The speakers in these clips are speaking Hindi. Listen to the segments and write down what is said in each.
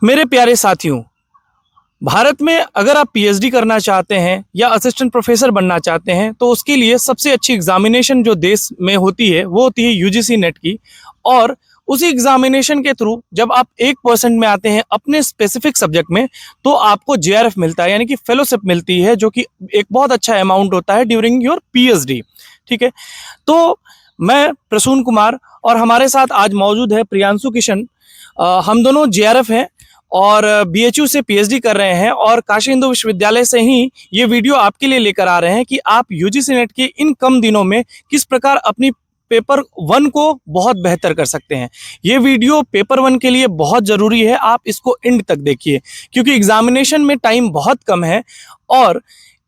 मेरे प्यारे साथियों, भारत में अगर आप पीएचडी करना चाहते हैं या असिस्टेंट प्रोफेसर बनना चाहते हैं, तो उसके लिए सबसे अच्छी एग्जामिनेशन जो देश में होती है, वो होती है यूजीसी नेट की। और उसी एग्जामिनेशन के थ्रू जब आप 1% में आते हैं अपने स्पेसिफिक सब्जेक्ट में, तो आपको जेआरएफ मिलता है, यानी कि फेलोशिप मिलती है, जो कि एक बहुत अच्छा अमाउंट होता है ड्यूरिंग योर पीएचडी। ठीक है, तो मैं प्रसून कुमार और हमारे साथ आज मौजूद है प्रियांशु किशन। हम दोनों जेआरएफ हैं और बीएचयू से पीएचडी कर रहे हैं, और काशी हिंदू विश्वविद्यालय से ही ये वीडियो आपके लिए लेकर आ रहे हैं कि आप यूजीसी नेट के इन कम दिनों में किस प्रकार अपनी पेपर 1 को बहुत बेहतर कर सकते हैं। ये वीडियो पेपर 1 के लिए बहुत ज़रूरी है, आप इसको एंड तक देखिए, क्योंकि एग्जामिनेशन में टाइम बहुत कम है और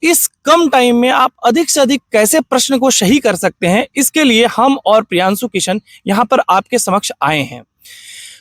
इस कम टाइम में आप अधिक से अधिक कैसे प्रश्न को सही कर सकते हैं, इसके लिए हम और प्रियांशु किशन यहाँ पर आपके समक्ष आए हैं।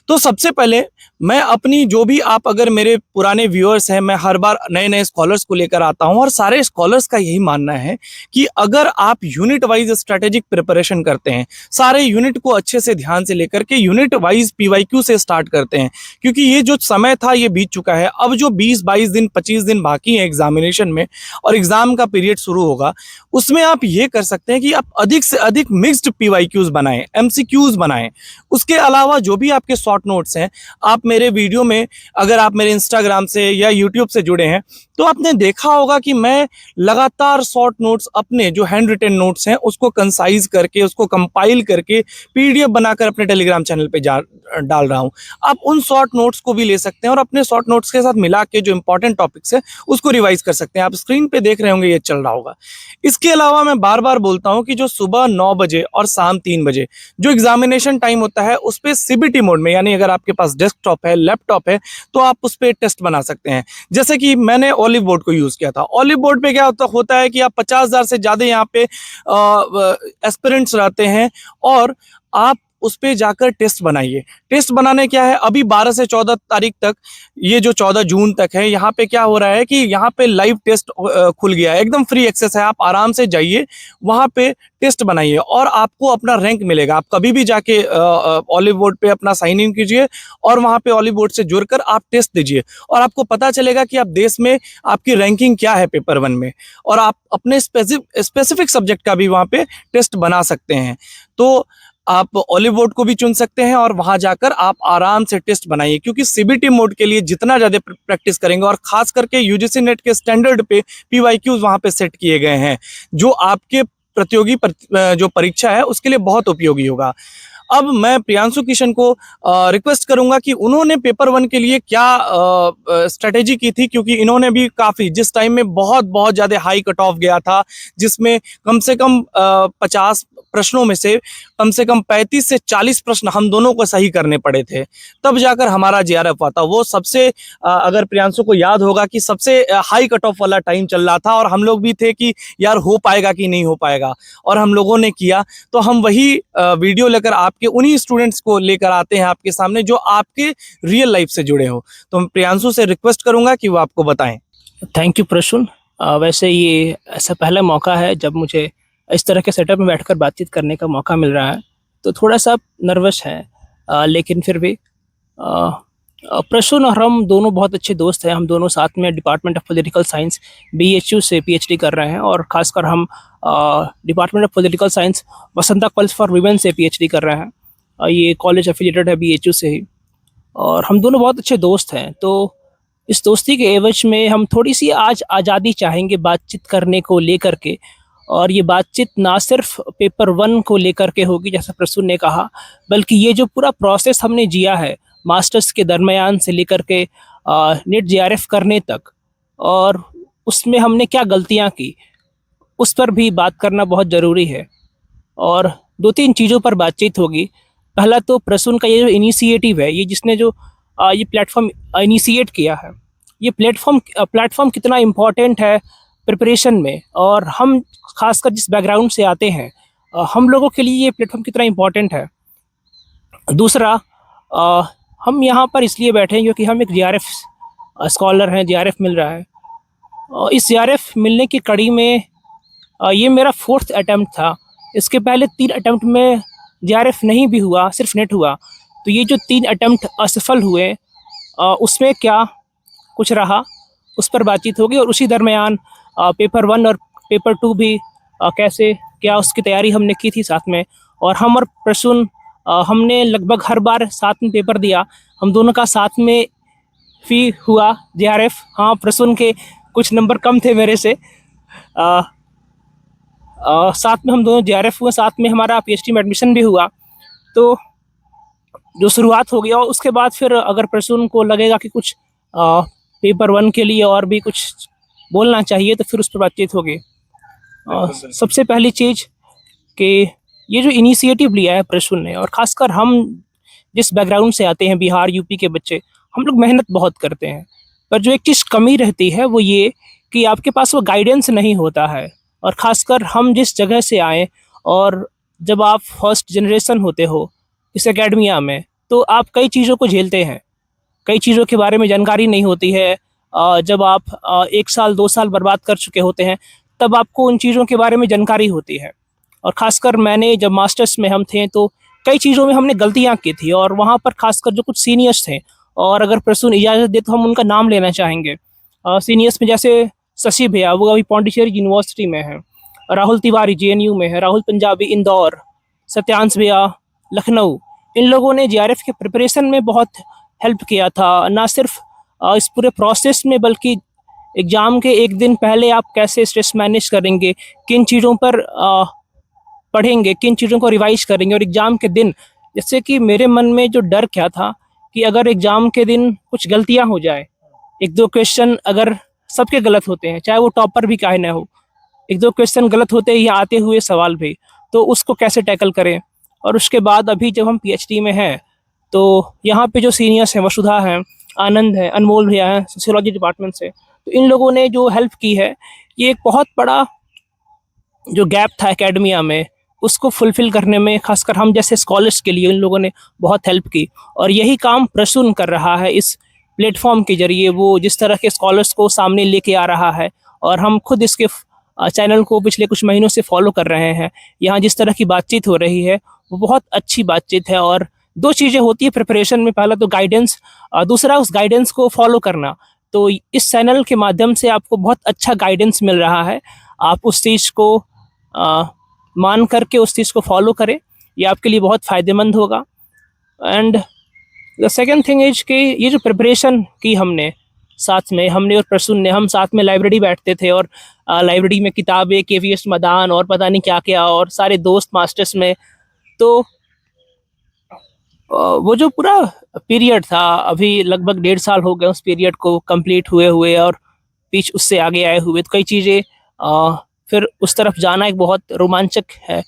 तो सबसे पहले मैं अपनी, जो भी आप अगर मेरे पुराने व्यूअर्स हैं, मैं हर बार नए नए स्कॉलर्स को लेकर आता हूं और सारे स्कॉलर्स का यही मानना है कि अगर आप यूनिट वाइज स्ट्रेटेजिक प्रिपरेशन करते हैं, सारे यूनिट को अच्छे से ध्यान से लेकर के यूनिट वाइज पीवाईक्यू से स्टार्ट करते हैं, क्योंकि ये जो समय था ये बीत चुका है। अब जो 20-22 दिन 25 दिन बाकी है एग्जामिनेशन में और एग्जाम का पीरियड शुरू होगा, उसमें आप ये कर सकते हैं कि आप अधिक से अधिक मिक्स्ड पीवाईक्यूज बनाएं, एमसीक्यूज बनाएं। उसके अलावा जो भी आपके शॉर्ट नोट्स हैं, आप मेरे वीडियो में, अगर आप मेरे इंस्टाग्राम से या यूट्यूब से जुड़े हैं, तो आपने देखा होगा कि मैं लगातार शॉर्ट नोट्स, अपने जो हैंड रिटन नोट्स हैं उसको कंसाइज करके, उसको कंपाइल करके पीडीएफ बनाकर अपने टेलीग्राम चैनल पे डाल रहा हूं। आप उन शॉर्ट नोट्स को भी ले सकते हैं और अपने शॉर्ट नोट्स के साथ मिला के जो इंपॉर्टेंट टॉपिक्स है उसको रिवाइज कर सकते हैं। आप स्क्रीन पे देख रहे होंगे, ये चल रहा होगा। इसके अलावा मैं बार बार बोलता हूं कि जो सुबह 9 बजे और शाम 3 बजे जो एग्जामिनेशन टाइम होता है, उस पर सीबीटी मोड में, यानी अगर आपके पास डेस्कटॉप है, लैपटॉप है, तो आप उस पर टेस्ट बना सकते हैं। जैसे कि मैंने ऑलिव बोर्ड को यूज किया था। ऑलिव बोर्ड पे क्या होता है कि आप 50,000 से ज्यादा यहाँ पे एस्पिरेंट्स रहते हैं और आप उस पे जाकर टेस्ट बनाइए। टेस्ट बनाने क्या है, अभी 12 से 14 तारीख तक, ये जो 14 जून तक है, यहाँ पे क्या हो रहा है कि यहाँ पे लाइव टेस्ट खुल गया है, एकदम फ्री एक्सेस है। आप आराम से जाइए, वहाँ पे टेस्ट बनाइए और आपको अपना रैंक मिलेगा। आप कभी भी जाके ऑलिव बोर्ड पे अपना साइन इन कीजिए और वहाँ पे ऑलिव बोर्ड से जुड़कर आप टेस्ट दीजिए, और आपको पता चलेगा कि आप देश में आपकी रैंकिंग क्या है पेपर 1 में, और आप अपने स्पेसिफिक सब्जेक्ट का भी वहाँ पे टेस्ट बना सकते हैं। तो आप ऑलिव बोर्ड को भी चुन सकते हैं और वहां जाकर आप आराम से टेस्ट बनाइए, क्योंकि सीबीटी मोड के लिए जितना ज्यादा प्रैक्टिस करेंगे, और खास करके यूजीसी नेट के स्टैंडर्ड पे पीवाईक्यूज वहां पे सेट किए गए हैं, जो आपके प्रतियोगी जो परीक्षा है उसके लिए बहुत उपयोगी होगा। अब मैं प्रियांशु किशन को रिक्वेस्ट करूंगा कि उन्होंने पेपर 1 के लिए क्या स्ट्रेटेजी की थी, क्योंकि इन्होंने भी काफ़ी, जिस टाइम में बहुत बहुत ज़्यादा हाई कट ऑफ गया था, जिसमें कम से कम 50 प्रश्नों में से कम 35 से 40 प्रश्न हम दोनों को सही करने पड़े थे, तब जाकर हमारा जेआरएफ आता। वो सबसे अगर प्रियांशु को याद होगा कि सबसे हाई कट ऑफ वाला टाइम चल रहा था, और हम लोग भी थे कि यार हो पाएगा कि नहीं हो पाएगा, और हम लोगों ने किया। तो हम वही वीडियो लेकर आपके उन्हीं स्टूडेंट्स को लेकर आते हैं आपके सामने, जो आपके रियल लाइफ से जुड़े हो। तो मैं प्रियांशु से रिक्वेस्ट करूंगा कि वो आपको बताएं। Thank you Prasoon. वैसे ये ऐसा पहला मौका है जब मुझे इस तरह के सेटअप में बैठकर बातचीत करने का मौका मिल रहा है, तो थोड़ा सा नर्वस है, लेकिन फिर भी प्रसून और हम दोनों बहुत अच्छे दोस्त हैं। हम दोनों साथ में department of political science BHU से पीएचडी कर रहे हैं, और ख़ासकर हम department of political science Vasanta college for women से पीएचडी कर रहे हैं। ये कॉलेज एफिलिएटेड है बीएचयू से ही, और हम दोनों बहुत अच्छे दोस्त हैं। तो इस दोस्ती के एवज में हम थोड़ी सी आज आज़ादी चाहेंगे बातचीत करने को लेकर के, और ये बातचीत ना सिर्फ पेपर 1 को लेकर के होगी जैसा प्रसून ने कहा, बल्कि ये जो पूरा प्रोसेस हमने जिया है मास्टर्स के दरमियान से लेकर के नेट जेआरएफ करने तक, और उसमें हमने क्या गलतियां की, उस पर भी बात करना बहुत ज़रूरी है। और 2-3 चीज़ों पर बातचीत होगी। पहला तो प्रसून का ये जो इनिशिएटिव है, ये जिसने जो ये प्लेटफॉर्म इनिशिएट किया है, ये प्लेटफॉर्म कितना इम्पोर्टेंट है प्रिपरेशन में, और हम खासकर जिस बैकग्राउंड से आते हैं, हम लोगों के लिए ये प्लेटफॉर्म कितना इम्पोर्टेंट है। दूसरा, हम यहाँ पर इसलिए बैठे हैं क्योंकि हम एक जेआरएफ स्कॉलर हैं, जेआरएफ मिल रहा है। इस जेआरएफ मिलने की कड़ी में ये मेरा 4th अटैम्प्ट था। इसके पहले 3 अटैम्प्ट में जेआरएफ नहीं भी हुआ, सिर्फ नेट हुआ। तो ये जो 3 अटैम्प्ट असफल हुए, उसमें क्या कुछ रहा उस पर बातचीत होगी, और उसी दरमियान पेपर 1 और पेपर 2 भी कैसे क्या उसकी तैयारी हमने की थी साथ में। और हम और प्रसून हमने लगभग हर बार साथ में पेपर दिया, हम दोनों का साथ में फी हुआ JRF। हाँ, प्रसून के कुछ नंबर कम थे मेरे से। साथ में हम दोनों JRF हुए, साथ में हमारा PhD में एडमिशन भी हुआ। तो जो शुरुआत हो गया, और उसके बाद फिर अगर प्रसून को लगेगा कि कुछ पेपर 1 के लिए और भी कुछ बोलना चाहिए तो फिर उस पर बातचीत होगी। सबसे पहली चीज़ कि ये जो इनिशिएटिव लिया है प्रसून ने, और ख़ासकर हम जिस बैकग्राउंड से आते हैं, बिहार यूपी के बच्चे, हम लोग मेहनत बहुत करते हैं, पर जो एक चीज़ कमी रहती है वो ये कि आपके पास वो गाइडेंस नहीं होता है। और ख़ासकर हम जिस जगह से आए, और जब आप फर्स्ट जनरेशन होते हो इस एकेडमिया में, तो आप कई चीज़ों को झेलते हैं, कई चीज़ों के बारे में जानकारी नहीं होती है। जब आप 1 साल 2 साल बर्बाद कर चुके होते हैं, तब आपको उन चीज़ों के बारे में जानकारी होती है। और ख़ासकर मैंने जब मास्टर्स में हम थे तो कई चीज़ों में हमने गलतियाँ की थी, और वहाँ पर ख़ासकर जो कुछ सीनियर्स थे, और अगर प्रसून इजाज़त दे तो हम उनका नाम लेना चाहेंगे। सीनियर्स में जैसे शशि भैया, वो अभी पौंडीचेरी यूनिवर्सिटी में हैं, राहुल तिवारी JNU में है, राहुल पंजाबी इंदौर, सत्यांश भैया लखनऊ। इन लोगों ने JRF के प्रिपरेशन में बहुत हेल्प किया था, ना सिर्फ इस पूरे प्रोसेस में, बल्कि एग्ज़ाम के एक दिन पहले आप कैसे स्ट्रेस मैनेज करेंगे, किन चीज़ों पर पढ़ेंगे, किन चीज़ों को रिवाइज करेंगे, और एग्ज़ाम के दिन, जैसे कि मेरे मन में जो डर क्या था कि अगर एग्ज़ाम के दिन कुछ गलतियां हो जाए, 1-2 क्वेश्चन अगर सबके गलत होते हैं, चाहे वो टॉपर भी काहे ना हो, 1-2 क्वेश्चन गलत होते हैं या आते हुए सवाल भी, तो उसको कैसे टैकल करें। और उसके बाद अभी जब हम PhD में हैं, तो यहाँ पे जो सीनियर्स हैं, वसुधा हैं, आनंद है, अनमोल भैया हैं सोशियोलॉजी डिपार्टमेंट से, तो इन लोगों ने जो हेल्प की है, ये एक बहुत बड़ा जो गैप था एकेडमिया में, उसको फुलफ़िल करने में ख़ासकर हम जैसे स्कॉलर्स के लिए इन लोगों ने बहुत हेल्प की। और यही काम प्रसून कर रहा है इस प्लेटफॉर्म के ज़रिए, वो जिस तरह के स्कॉलर्स को सामने लेके आ रहा है, और हम खुद इसके चैनल को पिछले कुछ महीनों से फॉलो कर रहे हैं। यहाँ जिस तरह की बातचीत हो रही है वो बहुत अच्छी बातचीत है। और 2 चीज़ें होती है प्रिपरेशन में, पहला तो गाइडेंस, दूसरा उस गाइडेंस को फॉलो करना। तो इस चैनल के माध्यम से आपको बहुत अच्छा गाइडेंस मिल रहा है, आप उस चीज़ को मान करके उस चीज़ को फॉलो करें, ये आपके लिए बहुत फ़ायदेमंद होगा। And the second thing is कि ये जो प्रिपरेशन की हमने साथ में, हमने और प्रसून ने, हम साथ में लाइब्रेरी बैठते थे, और लाइब्रेरी में किताबें, KVS मैदान और पता नहीं क्या क्या, और सारे दोस्त मास्टर्स में। तो वो जो पूरा पीरियड था, अभी लगभग 1.5 साल हो गए उस पीरियड को कंप्लीट हुए हुए, और बीच उससे आगे आए हुए, तो कई चीज़ें फिर उस तरफ जाना एक बहुत रोमांचक है।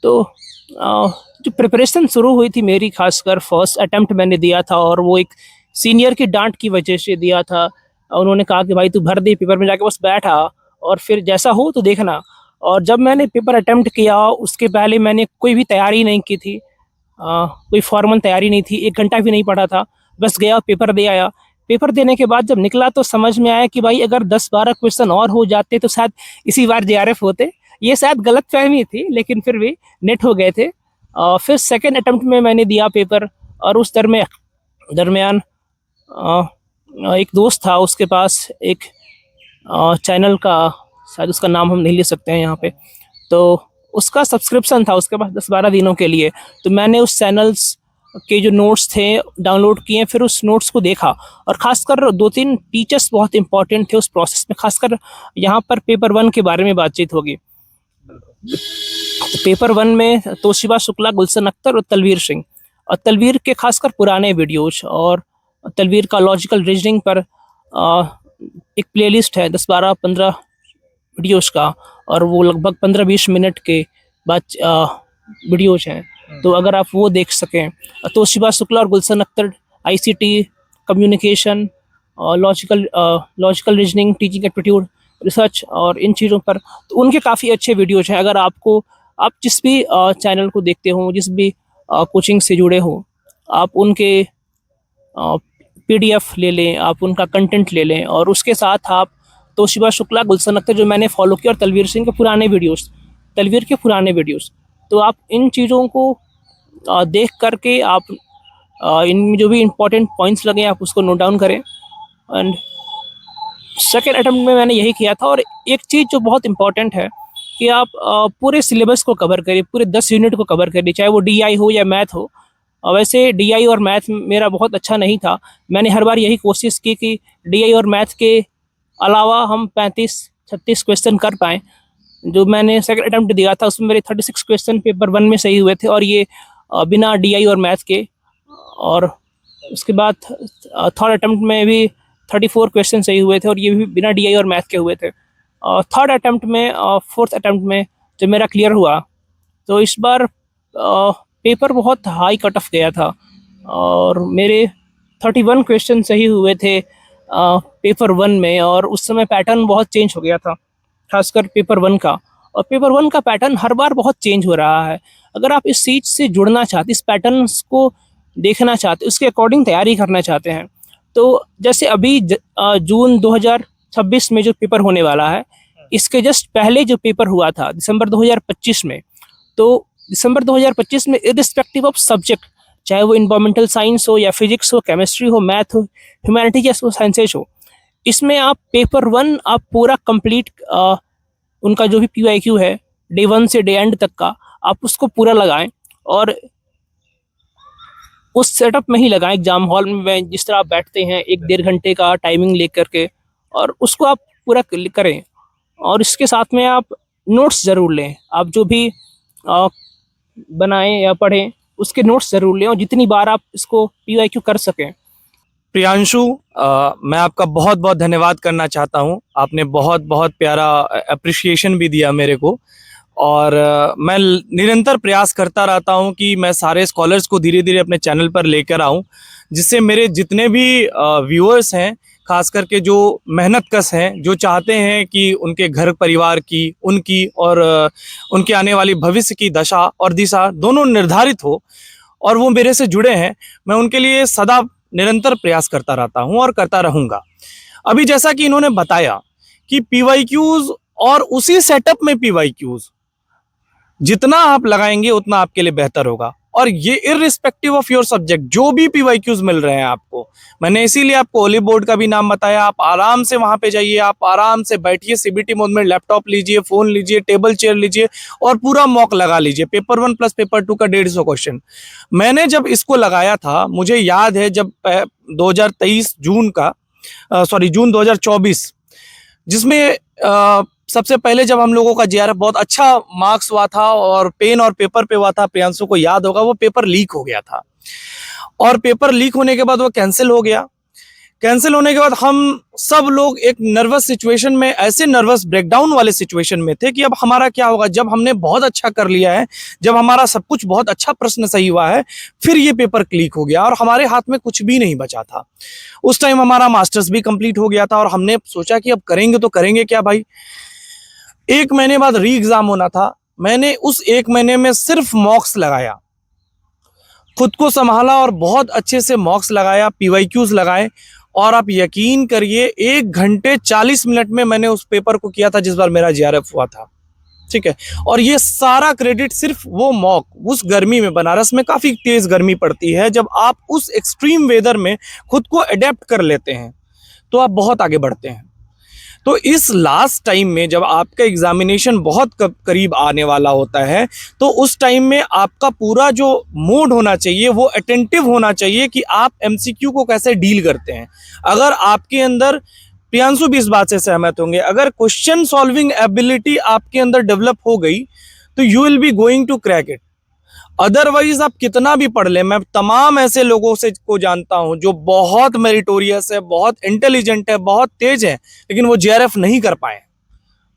तो जो प्रिपरेशन शुरू हुई थी मेरी, खासकर फर्स्ट अटेम्प्ट मैंने दिया था, और वो एक सीनियर की डांट की वजह से दिया था। उन्होंने कहा कि भाई तू भर दे पेपर में, जाके बस बैठा और फिर जैसा हो तो देखना। और जब मैंने पेपर अटेम्प्ट किया, उसके पहले मैंने कोई भी तैयारी नहीं की थी, कोई फॉर्मल तैयारी नहीं थी, 1 घंटा भी नहीं पढ़ा था, बस गया पेपर दे आया। पेपर देने के बाद जब निकला तो समझ में आया कि भाई अगर 10-12 क्वेश्चन और हो जाते तो शायद इसी बार JRF होते। ये शायद गलतफहमी थी, लेकिन फिर भी नेट हो गए थे। फिर सेकंड अटेम्प्ट में मैंने दिया पेपर, और उस दरमियान एक दोस्त था, उसके पास एक चैनल का, शायद उसका नाम हम नहीं ले सकते हैं यहाँ पे, तो उसका सब्सक्रिप्शन था उसके पास 10-12 दिनों के लिए। तो मैंने उस चैनल्स के जो नोट्स थे डाउनलोड किए, फिर उस नोट्स को देखा, और ख़ासकर 2-3 टीचर्स बहुत इंपॉर्टेंट थे उस प्रोसेस में। ख़ासकर यहाँ पर पेपर 1 के बारे में बातचीत होगी। पेपर 1 में तोशिबा शुक्ला, गुलशन अख्तर और तलवीर सिंह, और तलवीर के खासकर पुराने वीडियोज, और तलवीर का लॉजिकल रीजनिंग पर एक प्लेलिस्ट है 10-12-15 वीडियोज़ का, और वो लगभग 15-20 मिनट के बाद वीडियोज़ हैं। तो अगर आप वो देख सकें, तोशिबा शुक्ला और Gulshan Akhtar ICT, communication, logical reasoning, teaching aptitude, research, और इन चीज़ों पर, तो उनके काफ़ी अच्छे वीडियोज़ हैं। अगर आपको, आप जिस भी चैनल को देखते हो, जिस भी कोचिंग से जुड़े हो, आप उनके PDF ले लें, आप उनका कंटेंट ले लें, और उसके साथ आप तोशिबा शुक्ला, गुलशन अख्तर जो मैंने फॉलो किया, और तलवीर सिंह के पुराने वीडियोस, तो आप इन चीज़ों को देख करके आप इनमें जो भी इम्पोर्टेंट पॉइंट्स लगे आप उसको नोट डाउन करें। एंड सेकेंड अटेम्प्ट में मैंने यही किया था। और एक चीज़ जो बहुत इंपॉर्टेंट है कि आप पूरे सिलेबस को कवर करिए, पूरे 10 यूनिट को कवर करिए, चाहे वो DI हो या मैथ हो। वैसे DI और मैथ मेरा बहुत अच्छा नहीं था। मैंने हर बार यही कोशिश की कि DI और मैथ के अलावा हम 35-36 क्वेश्चन कर पाएँ। जो मैंने सेकंड अटेम्प्ट दिया था उसमें मेरे 36 क्वेश्चन पेपर 1 में सही हुए थे, और ये बिना DI और मैथ के। और उसके बाद थर्ड अटेम्प्ट में भी 34 क्वेश्चन सही हुए थे, और ये भी बिना DI और मैथ के हुए थे। थर्ड अटेम्प्ट में फोर्थ अटेम्प्ट में जब मेरा क्लियर हुआ तो इस बार पेपर बहुत हाई कट ऑफ गया था, और मेरे 31 क्वेश्चन सही हुए थे पेपर 1 में। और उस समय पैटर्न बहुत चेंज हो गया था, खासकर पेपर 1 का। और पेपर 1 का पैटर्न हर बार बहुत चेंज हो रहा है। अगर आप इस चीज़ से जुड़ना चाहते, इस पैटर्न्स को देखना चाहते, उसके अकॉर्डिंग तैयारी करना चाहते हैं, तो जैसे अभी जून 2026 में जो पेपर होने वाला है, इसके जस्ट पहले जो पेपर हुआ था दिसंबर 2025 में, तो दिसंबर 2025 में इर्रिस्पेक्टिव ऑफ सब्जेक्ट, चाहे वो इन्वायरमेंटल साइंस हो या फिजिक्स हो, केमिस्ट्री हो, मैथ हो, ह्यूमैनिटीज या साइंसेज हो, इसमें आप पेपर 1 आप पूरा कंप्लीट उनका जो भी PYQ है डे 1 से डे एंड तक का, आप उसको पूरा लगाएं। और उस सेटअप में ही लगाएं, एग्जाम हॉल में जिस तरह आप बैठते हैं 1-1.5 घंटे का टाइमिंग लेकर के, और उसको आप पूरा करें। और इसके साथ में आप नोट्स ज़रूर लें। आप जो भी बनाएं या पढ़ें उसके नोट्स ज़रूर लें, और जितनी बार आप इसको PYQ कर सकें। प्रियांशु, मैं आपका बहुत बहुत धन्यवाद करना चाहता हूँ। आपने बहुत बहुत प्यारा अप्रिशिएशन भी दिया मेरे को, और मैं निरंतर प्रयास करता रहता हूँ कि मैं सारे स्कॉलर्स को धीरे धीरे अपने चैनल पर लेकर आऊँ, जिससे मेरे जितने भी व्यूअर्स हैं, खास करके जो मेहनतकश हैं, जो चाहते हैं कि उनके घर परिवार की, उनकी और उनके आने वाली भविष्य की दशा और दिशा दोनों निर्धारित हो, और वो मेरे से जुड़े हैं, मैं उनके लिए सदा निरंतर प्रयास करता रहता हूं और करता रहूंगा। अभी जैसा कि इन्होंने बताया कि PYQs और उसी सेटअप में PYQs जितना आप लगाएंगे उतना आपके लिए बेहतर होगा, और ये इररिस्पेक्टिव ऑफ योर सब्जेक्ट जो भी PYQs मिल रहे हैं आपको। मैंने इसीलिए आपको ओली बोर्ड का भी नाम बताया। आप आराम से वहां पे जाइए, आप आराम से बैठिए, CBT मोड में लैपटॉप लीजिए, फोन लीजिए, टेबल चेयर लीजिए, और पूरा मॉक लगा लीजिए। पेपर 1 प्लस पेपर 2 का 150 क्वेश्चन। मैंने जब इसको लगाया था, मुझे याद है जब 2023 जून 2024, जिसमें सबसे पहले जब हम लोगों का JRF बहुत अच्छा मार्क्स हुआ था और पेन और पेपर पे हुआ था, प्रियांशु को याद होगा, वो पेपर लीक हो गया था। और पेपर लीक होने के बाद वो कैंसिल हो गया। कैंसिल होने के बाद हम सब लोग एक नर्वस सिचुएशन में, ऐसे नर्वस ब्रेकडाउन वाले सिचुएशन में थे कि अब हमारा क्या होगा। जब हमने बहुत अच्छा कर लिया है, जब हमारा सब कुछ बहुत अच्छा प्रश्न सही हुआ है, फिर ये पेपर लीक हो गया और हमारे हाथ में कुछ भी नहीं बचा था। उस टाइम हमारा मास्टर्स भी कंप्लीट हो गया था, और हमने सोचा कि अब करेंगे तो करेंगे क्या भाई। 1 महीने बाद री एग्जाम होना था। मैंने उस 1 महीने में सिर्फ मॉक्स लगाया, खुद को संभाला और बहुत अच्छे से मॉक्स लगाया, PYQs लगाए, और आप यकीन करिए 1 घंटे 40 मिनट में मैंने उस पेपर को किया था जिस बार मेरा JRF हुआ था। ठीक है, और ये सारा क्रेडिट सिर्फ वो मॉक, उस गर्मी में, बनारस में काफी तेज गर्मी पड़ती है, जब आप उस एक्सट्रीम वेदर में खुद को अडेप्ट कर लेते हैं तो आप बहुत आगे बढ़ते हैं। तो इस लास्ट टाइम में जब आपका एग्जामिनेशन बहुत करीब आने वाला होता है, तो उस टाइम में आपका पूरा जो मूड होना चाहिए वो अटेंटिव होना चाहिए कि आप MCQ को कैसे डील करते हैं। अगर आपके अंदर, प्रियांशु भी इस बात से सहमत होंगे, अगर क्वेश्चन सॉल्विंग एबिलिटी आपके अंदर डेवलप हो गई तो you will be going to crack it. Otherwise आप कितना भी पढ़ लें, मैं तमाम ऐसे लोगों से को जानता हूं जो बहुत मेरिटोरियस है, बहुत इंटेलिजेंट है, बहुत तेज है, लेकिन वो JRF नहीं कर पाए।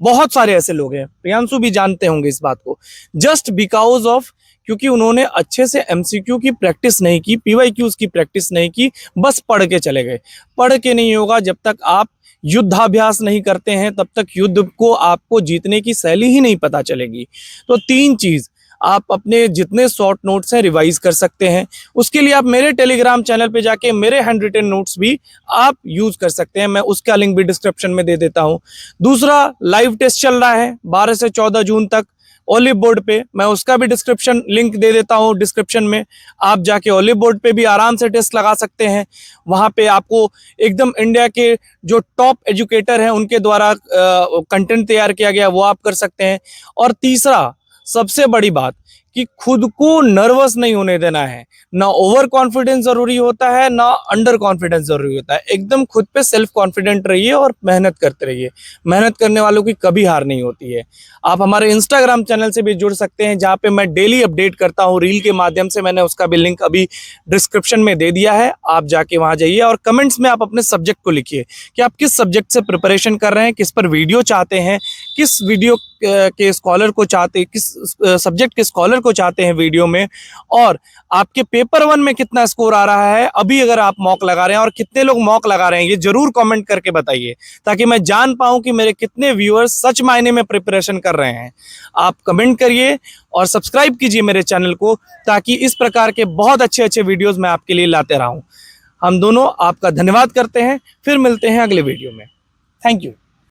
बहुत सारे ऐसे लोग हैं, प्रियांशु भी जानते होंगे इस बात को, जस्ट बिकॉज ऑफ, क्योंकि उन्होंने अच्छे से MCQ की प्रैक्टिस नहीं की, PYQs की प्रैक्टिस नहीं की, बस पढ़ के चले गए। पढ़ के नहीं होगा, जब तक आप युद्धाभ्यास नहीं करते हैं तब तक युद्ध को आपको जीतने की शैली ही नहीं पता चलेगी। तो 3 चीज आप अपने जितने शॉर्ट नोट्स हैं रिवाइज कर सकते हैं। उसके लिए आप मेरे टेलीग्राम चैनल पे जाके मेरे हैंड रिटन नोट्स भी आप यूज कर सकते हैं, मैं उसका लिंक भी डिस्क्रिप्शन में दे देता हूं। दूसरा, लाइव टेस्ट चल रहा है 12 से 14 जून तक, ओलिव बोर्ड पे, मैं उसका भी डिस्क्रिप्शन लिंक दे देता हूँ डिस्क्रिप्शन में। आप जाके ओलिव बोर्ड पे भी आराम से टेस्ट लगा सकते हैं। वहाँ पे आपको एकदम इंडिया के जो टॉप एजुकेटर हैं उनके द्वारा कंटेंट तैयार किया गया, वो आप कर सकते हैं। और तीसरा सबसे बड़ी बात कि खुद को नर्वस नहीं होने देना है। ना ओवर कॉन्फिडेंस जरूरी होता है, ना अंडर कॉन्फिडेंस जरूरी होता है। एकदम खुद पे सेल्फ कॉन्फिडेंट रहिए और मेहनत करते रहिए। मेहनत करने वालों की कभी हार नहीं होती है। आप हमारे इंस्टाग्राम चैनल से भी जुड़ सकते हैं, जहाँ पे मैं डेली अपडेट करता हूँ रील के माध्यम से। मैंने उसका भी लिंक अभी डिस्क्रिप्शन में दे दिया है, आप जाके वहाँ जाइए और कमेंट्स में आप अपने सब्जेक्ट को लिखिए कि आप किस सब्जेक्ट से प्रिपरेशन कर रहे हैं, किस पर वीडियो चाहते हैं, किस वीडियो के स्कॉलर को चाहते, किस सब्जेक्ट के स्कॉलर को चाहते हैं वीडियो में, और आपके पेपर 1 में कितना स्कोर आ रहा है अभी अगर आप मॉक लगा रहे हैं, और कितने लोग मॉक लगा रहे हैं, ये जरूर कमेंट करके बताइए ताकि मैं जान पाऊं कि मेरे कितने व्यूअर्स सच मायने में प्रिपरेशन कर रहे हैं। आप कमेंट करिए और सब्सक्राइब कीजिए मेरे चैनल को, ताकि इस प्रकार के बहुत अच्छे अच्छे वीडियोस मैं आपके लिए लाते रहूं। हम दोनों आपका धन्यवाद करते हैं, फिर मिलते हैं अगले वीडियो में। Thank you.